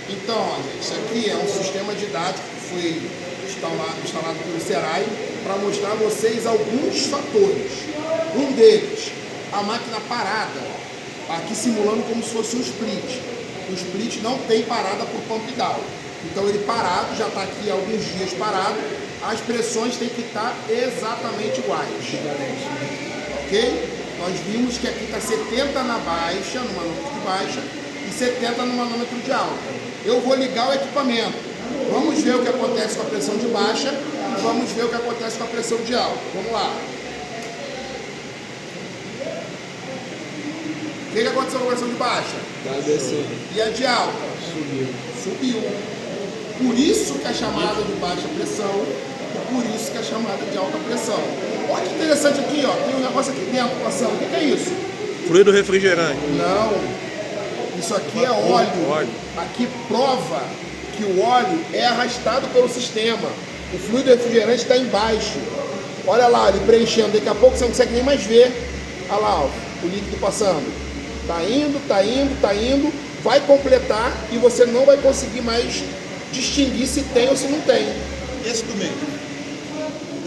Então, ó, gente, isso aqui é um sistema didático que foi instalado pelo Serai para mostrar a vocês alguns fatores. Um deles, a máquina parada, aqui simulando como se fosse um split. O split não tem parada por pump down. Então ele parado, já está aqui há alguns dias parado, as pressões têm que estar exatamente iguais. Ok? Nós vimos que aqui está 70 na baixa, no manômetro de baixa, e 70 no manômetro de alta. Eu vou ligar o equipamento. Vamos ver o que acontece com a pressão de baixa e vamos ver o que acontece com a pressão de alta. Vamos lá. O que aconteceu com a pressão de baixa? Tá descendo. E a de alta? Subiu. Subiu. Por isso que é chamada de baixa pressão e por isso que é chamada de alta pressão. Olha que interessante aqui, ó. Tem um negócio aqui dentro passando. O que é isso? Fluido refrigerante. Não. Isso aqui é óleo. Aqui prova que o óleo é arrastado pelo sistema. O fluido refrigerante está embaixo. Olha lá, ele preenchendo. Daqui a pouco você não consegue nem mais ver. Olha lá, ó, o líquido passando. Tá indo, tá indo, tá indo. Vai completar e você não vai conseguir mais distinguir se tem ou se não tem. Esse do meio.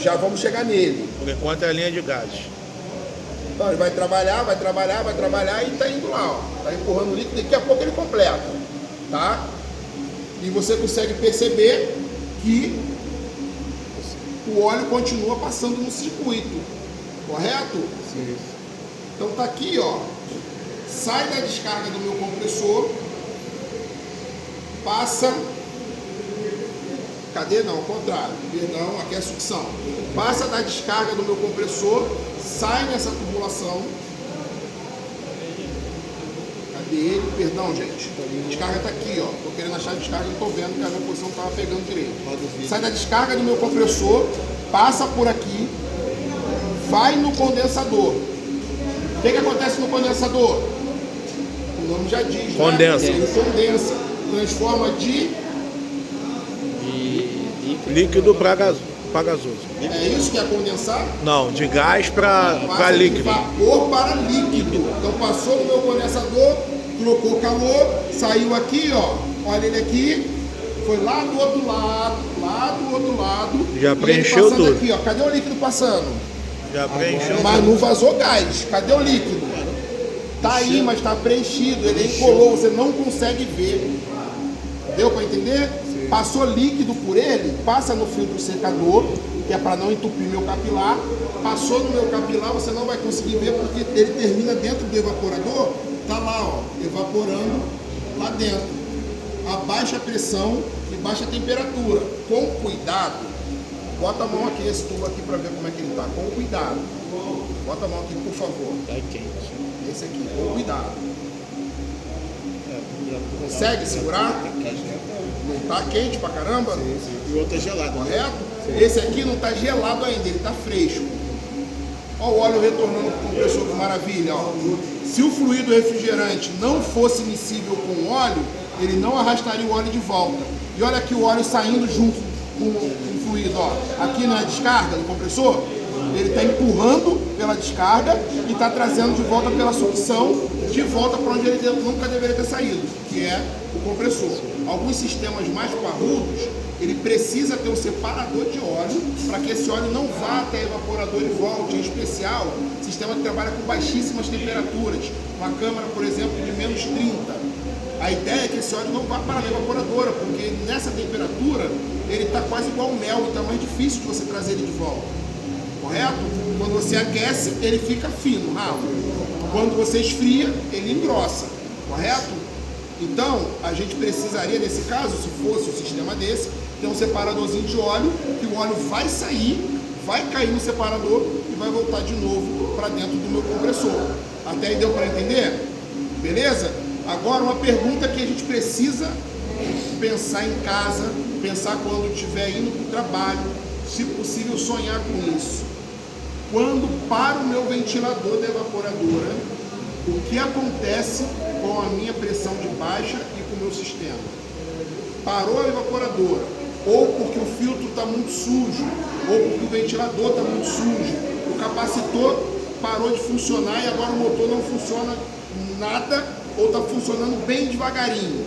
Já vamos chegar nele. Por enquanto é a linha de gases. Então ele vai trabalhar e tá indo lá, ó. Tá empurrando o líquido, daqui a pouco ele completa, tá? E você consegue perceber que o óleo continua passando no circuito, correto? Sim. Então tá aqui, ó. Sai da descarga do meu compressor, passa. Cadê? Não, ao contrário. Perdão, aqui é a sucção. Passa da descarga do meu compressor, sai nessa tubulação. Cadê ele? Perdão, gente. A descarga tá aqui, ó. Tô querendo achar a descarga, não tô vendo que a minha posição não tava pegando direito. Sai da descarga do meu compressor, passa por aqui, vai no condensador. O que acontece no condensador? O nome já diz, Condensa. Né? Ele condensa, transforma de... Líquido para gasoso. É isso que é condensar? Não, de gás para Passa de líquido. vapor para líquido. Então passou no meu condensador, trocou calor, saiu aqui, ó. Olha ele aqui, foi lá do outro lado, Já e ele preencheu passando tudo. aqui, ó. Cadê o líquido passando? Já preencheu. Mas não vazou gás. Cadê o líquido? Tá aí, mas tá preenchido. Ele encolou, você não consegue ver. Deu para entender? Passou líquido por ele, passa no filtro secador, que é para não entupir meu capilar. Passou no meu capilar, você não vai conseguir ver porque ele termina dentro do evaporador. Tá lá, ó, evaporando lá dentro. A baixa pressão e baixa temperatura. Com cuidado. Bota a mão aqui, esse tubo aqui para ver como é que ele tá. Com cuidado. Bota a mão aqui, por favor. Tá quente. Esse aqui, com cuidado. Consegue segurar? Não tá quente pra caramba? E o outro é gelado. Correto? Esse aqui não tá gelado ainda, ele tá fresco. Olha o óleo retornando pro compressor, que maravilha. Ó. Se o fluido refrigerante não fosse miscível com o óleo, ele não arrastaria o óleo de volta. E olha aqui o óleo saindo junto com o fluido. Ó. Aqui na descarga do compressor, ele está empurrando pela descarga e está trazendo de volta pela sucção, de volta para onde ele nunca deveria ter saído, que é o compressor. Alguns sistemas mais parrudos, ele precisa ter um separador de óleo para que esse óleo não vá até evaporador e volte. Em especial, sistema que trabalha com baixíssimas temperaturas, uma câmara, por exemplo, de menos 30. A ideia é que esse óleo não vá para a evaporadora, porque nessa temperatura ele está quase igual ao mel, então é mais difícil de você trazer ele de volta. Correto? Quando você aquece, ele fica fino, rápido. Quando você esfria, ele engrossa. Correto? Então, a gente precisaria, nesse caso, se fosse um sistema desse, ter um separadorzinho de óleo, que o óleo vai sair, vai cair no separador e vai voltar de novo para dentro do meu compressor. Até aí deu para entender? Beleza? Agora, uma pergunta que a gente precisa pensar em casa, pensar quando estiver indo para o trabalho, se possível sonhar com isso. Quando para o meu ventilador da evaporadora, o que acontece com a minha pressão de baixa e com o meu sistema? Parou a evaporadora, ou porque o filtro está muito sujo, ou porque o ventilador está muito sujo, o capacitor parou de funcionar e agora o motor não funciona nada, ou está funcionando bem devagarinho.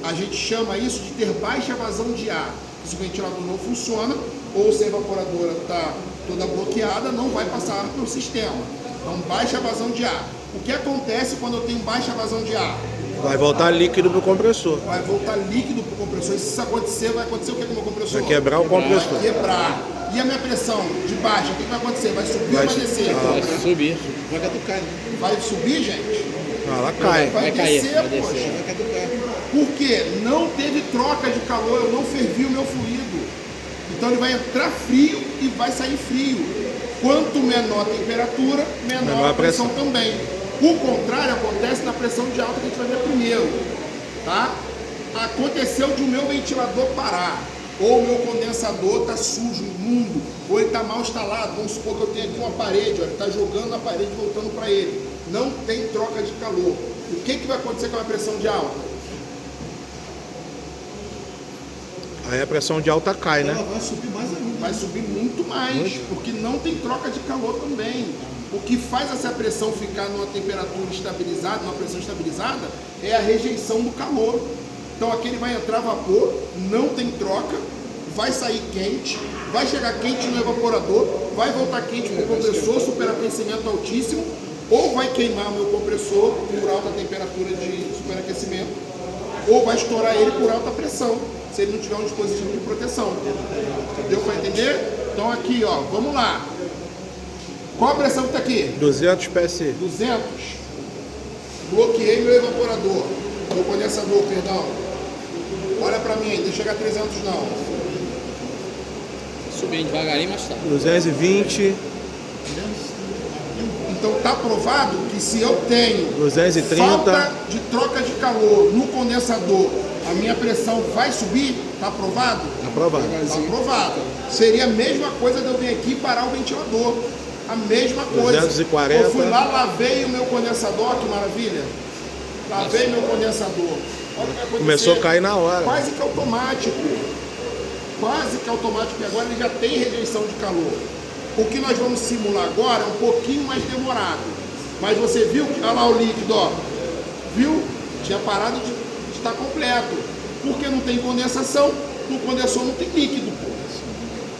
A gente chama isso de ter baixa vazão de ar. Se o ventilador não funciona, ou se a evaporadora está toda bloqueada, não vai passar ar pelo sistema. Então, baixa vazão de ar. O que acontece quando eu tenho baixa vazão de ar? Vai voltar líquido pro compressor. Vai voltar líquido para o compressor. E se isso acontecer, vai acontecer o que com o meu compressor? Vai quebrar o compressor. Vai quebrar. E a minha pressão de baixa, o que vai acontecer? Vai subir ou vai descer? Vai subir. Vai caducar, né? Vai subir, gente? Ah, ela cai. Vai cair, descer, vai poxa. descer. Vai caducar. Por quê? Não teve troca de calor, eu não fervi o meu fluido. Então ele vai entrar frio e vai sair frio. Quanto menor a temperatura, menor a pressão também. O contrário acontece na pressão de alta que a gente vai ver primeiro. Tá? Aconteceu de o meu ventilador parar, ou o meu condensador está sujo, imundo, ou ele está mal instalado. Vamos supor que eu tenho aqui uma parede, ó, ele está jogando na parede e voltando para ele. Não tem troca de calor. O que vai acontecer com a pressão de alta? Aí a pressão de alta cai, Ela né? vai subir mais ainda. Vai subir muito mais, porque não tem troca de calor também. O que faz essa pressão ficar numa temperatura estabilizada, numa pressão estabilizada, é a rejeição do calor. Então aqui ele vai entrar vapor, não tem troca, vai sair quente, vai chegar quente no evaporador, vai voltar quente para o compressor, superaquecimento altíssimo, ou vai queimar meu compressor por alta temperatura de superaquecimento, ou vai estourar ele por alta pressão, se ele não tiver um dispositivo de proteção. Deu para entender? Então aqui, ó, vamos lá. Qual a pressão que está aqui? 200 PSI. 200. Bloqueei meu evaporador, meu condensador, perdão. Olha para mim aí, deixa chegar a 300 não. Subindo devagarinho, mas tá. 220, Então tá provado que se eu tenho 230. falta de troca de calor no condensador, a minha pressão vai subir? Tá provado? aprovado. Tá provado. Seria a mesma coisa de eu vir aqui e parar o ventilador. A mesma coisa. 240. Eu fui lá, lavei o meu condensador, que maravilha. Lavei meu condensador. Olha o que vai acontecer. Começou a cair na hora. Quase que automático. Quase que automático, porque agora ele já tem rejeição de calor. O que nós vamos simular agora é um pouquinho mais demorado. Mas você viu? Olha lá o líquido, ó. Viu? Tinha parado de estar completo. Porque não tem condensação. No condensor não tem líquido, pô.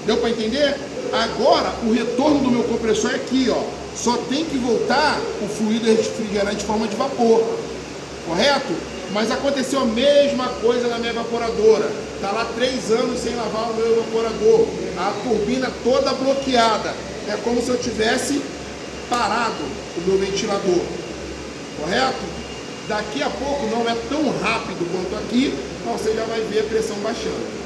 Deu para entender? Agora, o retorno do meu compressor é aqui, ó. Só tem que voltar o fluido refrigerante de forma de vapor. Correto? Mas aconteceu a mesma coisa na minha evaporadora. Está lá 3 anos sem lavar o meu evaporador. A turbina toda bloqueada. É como se eu tivesse parado o meu ventilador. Correto? Daqui a pouco não é tão rápido quanto aqui, mas você já vai ver a pressão baixando.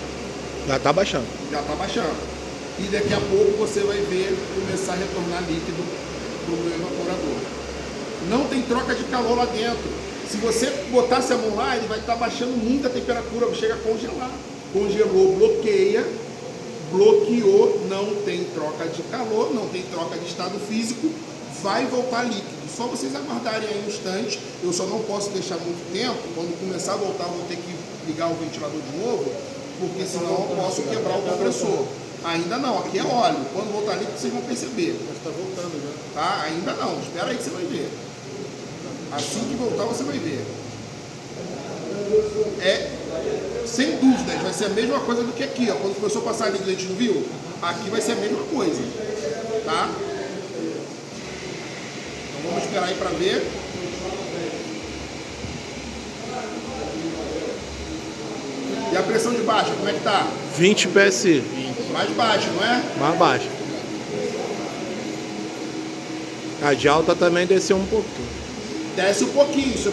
Já está baixando. Já está baixando. E daqui a pouco você vai ver começar a retornar líquido para o meu evaporador. Não tem troca de calor lá dentro. Se você botasse a mão lá, ele vai estar baixando muito a temperatura, chega a congelar. Congelou, bloqueia, bloqueou, não tem troca de calor, não tem troca de estado físico, vai voltar líquido. Só vocês aguardarem aí um instante, eu só não posso deixar muito tempo, quando começar a voltar vou ter que ligar o ventilador de novo, porque senão eu posso quebrar o compressor. Ainda não, aqui é óleo, quando voltar líquido vocês vão perceber. Mas está voltando já. Tá? Ainda não, espera aí que você vai ver. Assim que voltar você vai ver. É, sem dúvidas, vai ser a mesma coisa do que aqui, ó. Quando começou a passar líquido, a gente não viu? Aqui vai ser a mesma coisa. Tá? Então vamos esperar aí para ver. E a pressão de baixa, como é que tá? 20 PSI. Mais baixa, não é? Mais baixa. A de alta também desceu um pouquinho. Desce um pouquinho, isso é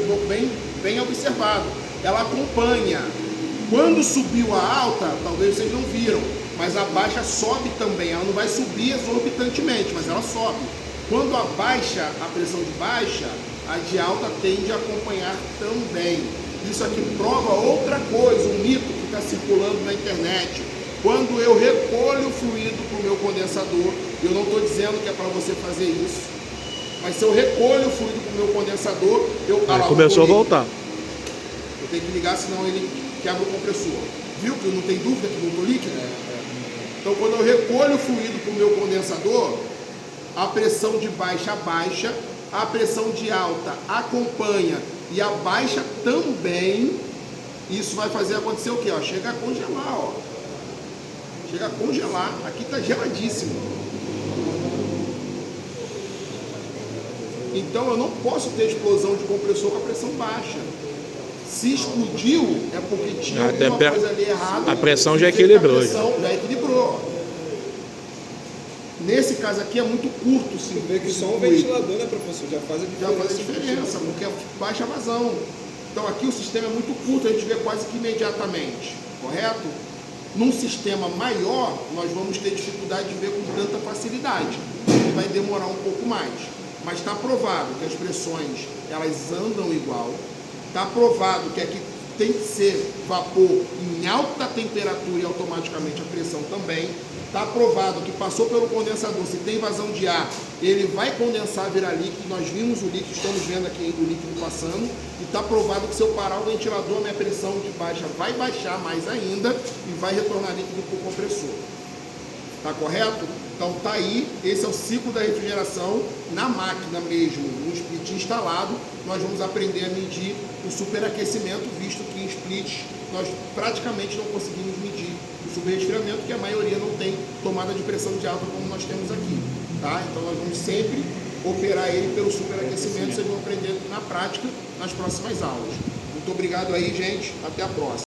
bem observado. Ela acompanha. Quando subiu a alta, talvez vocês não viram, mas a baixa sobe também. Ela não vai subir exorbitantemente, mas ela sobe. Quando abaixa a pressão de baixa, a de alta tende a acompanhar também. Isso aqui prova outra coisa, um mito que está circulando na internet. Quando eu recolho o fluido para o meu condensador, eu não estou dizendo que é para você fazer isso, mas se eu recolho o fluido para o meu condensador, Começou a voltar. Eu tenho que ligar, senão ele quebra o compressor. Viu que não tem dúvida que voltou líquido? Então, quando eu recolho o fluido para o meu condensador, a pressão de baixa abaixa, a pressão de alta acompanha e a baixa também, Isso vai fazer acontecer o quê? Ó, chega a congelar, ó. Chega a congelar. Aqui está geladíssimo. Então eu não posso ter explosão de compressor com a pressão baixa. Se explodiu, é porque tinha alguma coisa ali errada. A pressão já e equilibrou. A pressão já equilibrou. Nesse caso aqui é muito curto. Você vê que só um ventilador, né, professor? Já faz a Já diferença. faz a diferença, porque baixa vazão. Então aqui o sistema é muito curto, a gente vê quase que imediatamente, correto? Num sistema maior, nós vamos ter dificuldade de ver com tanta facilidade. Ele vai demorar um pouco mais. Mas está provado que as pressões, elas andam igual. Está provado que aqui tem que ser vapor em alta temperatura e automaticamente a pressão também. Está provado que passou pelo condensador, se tem vazão de ar, ele vai condensar, virar líquido. Nós vimos o líquido, estamos vendo aqui o líquido passando. E está provado que se eu parar o ventilador, a minha pressão de baixa vai baixar mais ainda e vai retornar líquido para o compressor. Tá correto? Então tá aí, esse é o ciclo da refrigeração na máquina mesmo, no split instalado. Nós vamos aprender a medir o superaquecimento, visto que em split nós praticamente não conseguimos medir o subresfriamento, que a maioria não tem tomada de pressão de alta como nós temos aqui, tá? Então nós vamos sempre operar ele pelo superaquecimento, vocês vão aprender na prática nas próximas aulas. Muito obrigado aí, gente, até a próxima.